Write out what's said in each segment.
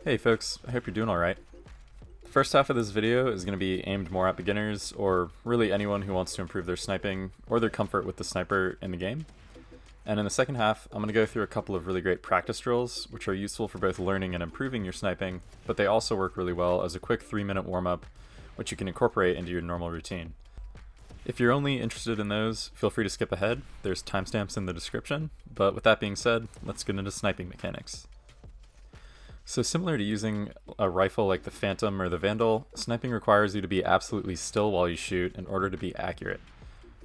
Hey folks, I hope you're doing alright. The first half of this video is going to be aimed more at beginners, or really anyone who wants to improve their sniping or their comfort with the sniper in the game. And in the second half, I'm going to go through a couple of really great practice drills, which are useful for both learning and improving your sniping, but they also work really well as a quick 3-minute warm-up, which you can incorporate into your normal routine. If you're only interested in those, feel free to skip ahead. There's timestamps in the description, but with that being said, let's get into sniping mechanics. So similar to using a rifle like the Phantom or the Vandal, sniping requires you to be absolutely still while you shoot in order to be accurate.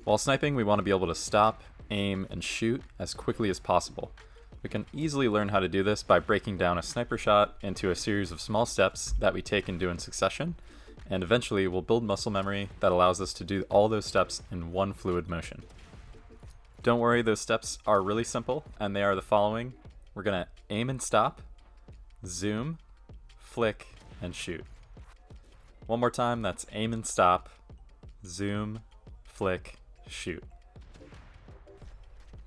While sniping, we want to be able to stop, aim, and shoot as quickly as possible. We can easily learn how to do this by breaking down a sniper shot into a series of small steps that we take and do in succession, and eventually we'll build muscle memory that allows us to do all those steps in one fluid motion. Don't worry, those steps are really simple, and they are the following. We're going to aim and stop, zoom, flick, and shoot. One more time, that's aim and stop, zoom, flick, shoot.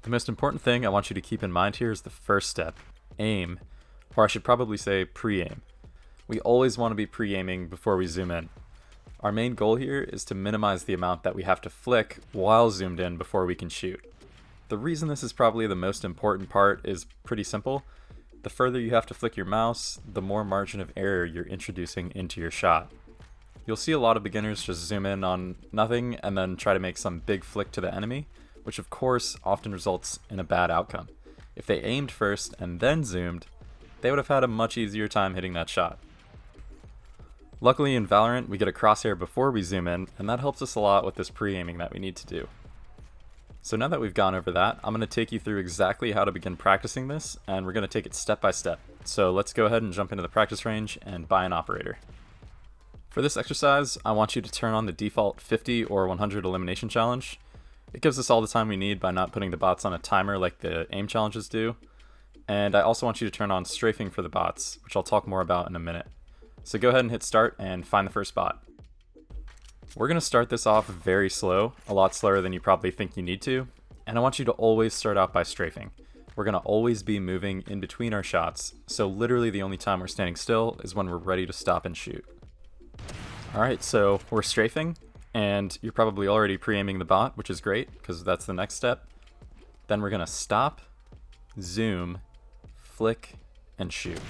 The most important thing I want you to keep in mind here is the first step, aim, or I should probably say pre-aim. We always want to be pre-aiming before we zoom in. Our main goal here is to minimize the amount that we have to flick while zoomed in before we can shoot. The reason this is probably the most important part is pretty simple. The further you have to flick your mouse, the more margin of error you're introducing into your shot. You'll see a lot of beginners just zoom in on nothing and then try to make some big flick to the enemy, which of course often results in a bad outcome. If they aimed first and then zoomed, they would have had a much easier time hitting that shot. Luckily in VALORANT we get a crosshair before we zoom in, and that helps us a lot with this pre-aiming that we need to do. So now that we've gone over that, I'm going to take you through exactly how to begin practicing this, and we're going to take it step by step. So let's go ahead and jump into the practice range and buy an operator. For this exercise, I want you to turn on the default 50 or 100 elimination challenge. It gives us all the time we need by not putting the bots on a timer like the aim challenges do. And I also want you to turn on strafing for the bots, which I'll talk more about in a minute. So go ahead and hit start and find the first bot. We're going to start this off very slow, a lot slower than you probably think you need to, and I want you to always start out by strafing. We're going to always be moving in between our shots, so literally the only time we're standing still is when we're ready to stop and shoot. Alright, so we're strafing, and you're probably already pre-aiming the bot, which is great, because that's the next step. Then we're going to stop, zoom, flick, and shoot.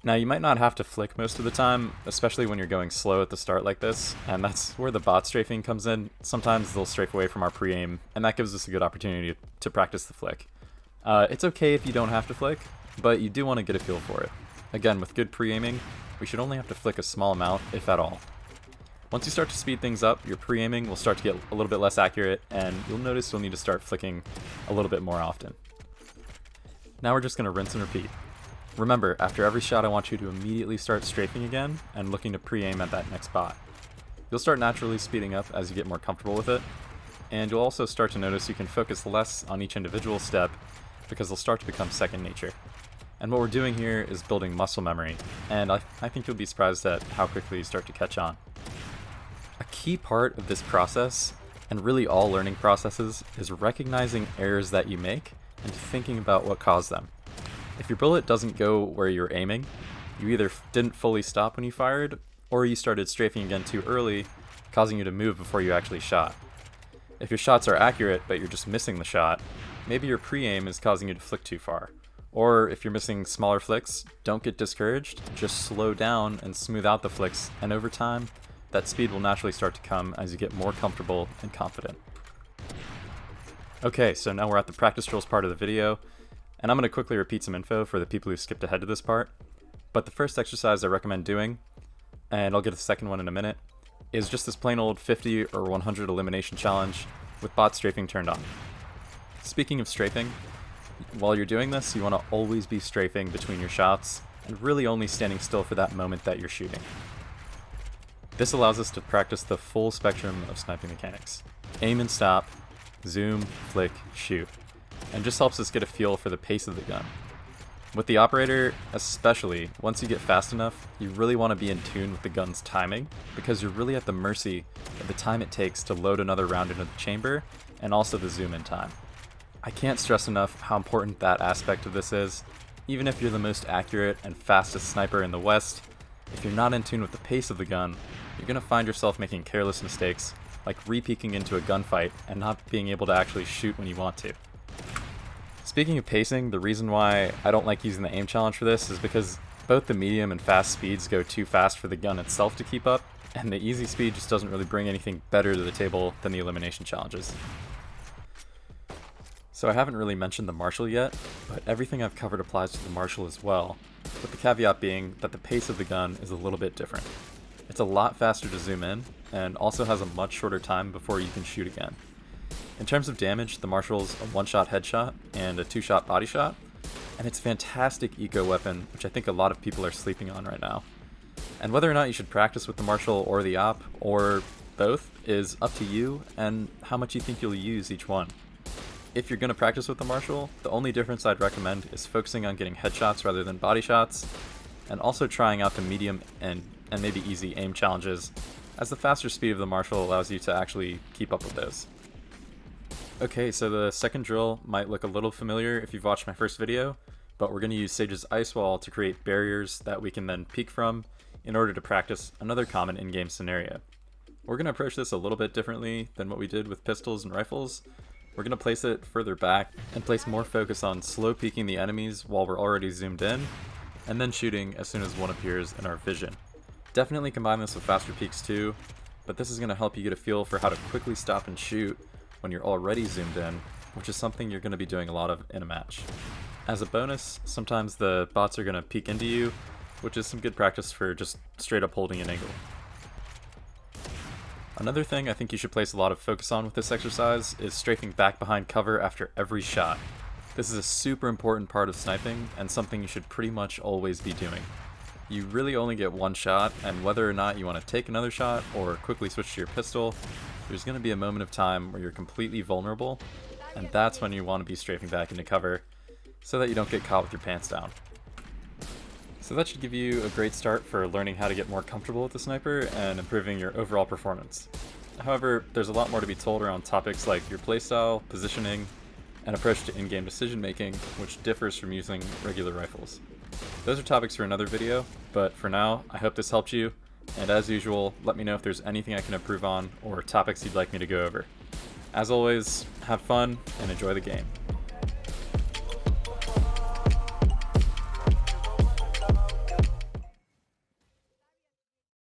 Now you might not have to flick most of the time, especially when you're going slow at the start like this, and that's where the bot strafing comes in. Sometimes they'll strafe away from our pre-aim, and that gives us a good opportunity to practice the flick. It's okay if you don't have to flick, but you do want to get a feel for it. Again, with good pre-aiming, we should only have to flick a small amount, if at all. Once you start to speed things up, your pre-aiming will start to get a little bit less accurate, and you'll notice you'll need to start flicking a little bit more often. Now we're just going to rinse and repeat. Remember, after every shot I want you to immediately start strafing again and looking to pre-aim at that next bot. You'll start naturally speeding up as you get more comfortable with it, and you'll also start to notice you can focus less on each individual step because they'll start to become second nature. And what we're doing here is building muscle memory, and I think you'll be surprised at how quickly you start to catch on. A key part of this process, and really all learning processes, is recognizing errors that you make and thinking about what caused them. If your bullet doesn't go where you're aiming, you either didn't fully stop when you fired, or you started strafing again too early, causing you to move before you actually shot. If your shots are accurate, but you're just missing the shot, maybe your pre-aim is causing you to flick too far. Or if you're missing smaller flicks, don't get discouraged, just slow down and smooth out the flicks, and over time, that speed will naturally start to come as you get more comfortable and confident. Okay, so now we're at the practice drills part of the video, and I'm going to quickly repeat some info for the people who skipped ahead to this part. But the first exercise I recommend doing, and I'll get to the second one in a minute, is just this plain old 50 or 100 elimination challenge with bot strafing turned on. Speaking of strafing, while you're doing this, you want to always be strafing between your shots and really only standing still for that moment that you're shooting. This allows us to practice the full spectrum of sniping mechanics. Aim and stop, zoom, flick, shoot, and just helps us get a feel for the pace of the gun. With the operator, especially, once you get fast enough, you really want to be in tune with the gun's timing, because you're really at the mercy of the time it takes to load another round into the chamber, and also the zoom in time. I can't stress enough how important that aspect of this is. Even if you're the most accurate and fastest sniper in the West, if you're not in tune with the pace of the gun, you're going to find yourself making careless mistakes, like re-peeking into a gunfight and not being able to actually shoot when you want to. Speaking of pacing, the reason why I don't like using the aim challenge for this is because both the medium and fast speeds go too fast for the gun itself to keep up, and the easy speed just doesn't really bring anything better to the table than the elimination challenges. So I haven't really mentioned the Marshal yet, but everything I've covered applies to the Marshal as well, with the caveat being that the pace of the gun is a little bit different. It's a lot faster to zoom in, and also has a much shorter time before you can shoot again. In terms of damage, the Marshal's a one-shot headshot and a two-shot body shot, and it's a fantastic eco weapon, which I think a lot of people are sleeping on right now. And whether or not you should practice with the Marshal or the op, or both, is up to you and how much you think you'll use each one. If you're going to practice with the Marshal, the only difference I'd recommend is focusing on getting headshots rather than body shots, and also trying out the medium and maybe easy aim challenges, as the faster speed of the Marshal allows you to actually keep up with those. Okay, so the second drill might look a little familiar if you've watched my first video, but we're going to use Sage's Ice Wall to create barriers that we can then peek from in order to practice another common in-game scenario. We're going to approach this a little bit differently than what we did with pistols and rifles. We're going to place it further back and place more focus on slow peeking the enemies while we're already zoomed in, and then shooting as soon as one appears in our vision. Definitely combine this with faster peeks too, but this is going to help you get a feel for how to quickly stop and shoot when you're already zoomed in, which is something you're going to be doing a lot of in a match. As a bonus, sometimes the bots are going to peek into you, which is some good practice for just straight up holding an angle. Another thing I think you should place a lot of focus on with this exercise is strafing back behind cover after every shot. This is a super important part of sniping and something you should pretty much always be doing. You really only get one shot, and whether or not you want to take another shot or quickly switch to your pistol, there's going to be a moment of time where you're completely vulnerable, and that's when you want to be strafing back into cover so that you don't get caught with your pants down. So that should give you a great start for learning how to get more comfortable with the sniper and improving your overall performance. However, there's a lot more to be told around topics like your playstyle, positioning, and approach to in-game decision making, which differs from using regular rifles. Those are topics for another video, but for now, I hope this helped you, and as usual, let me know if there's anything I can improve on or topics you'd like me to go over. As always, have fun and enjoy the game.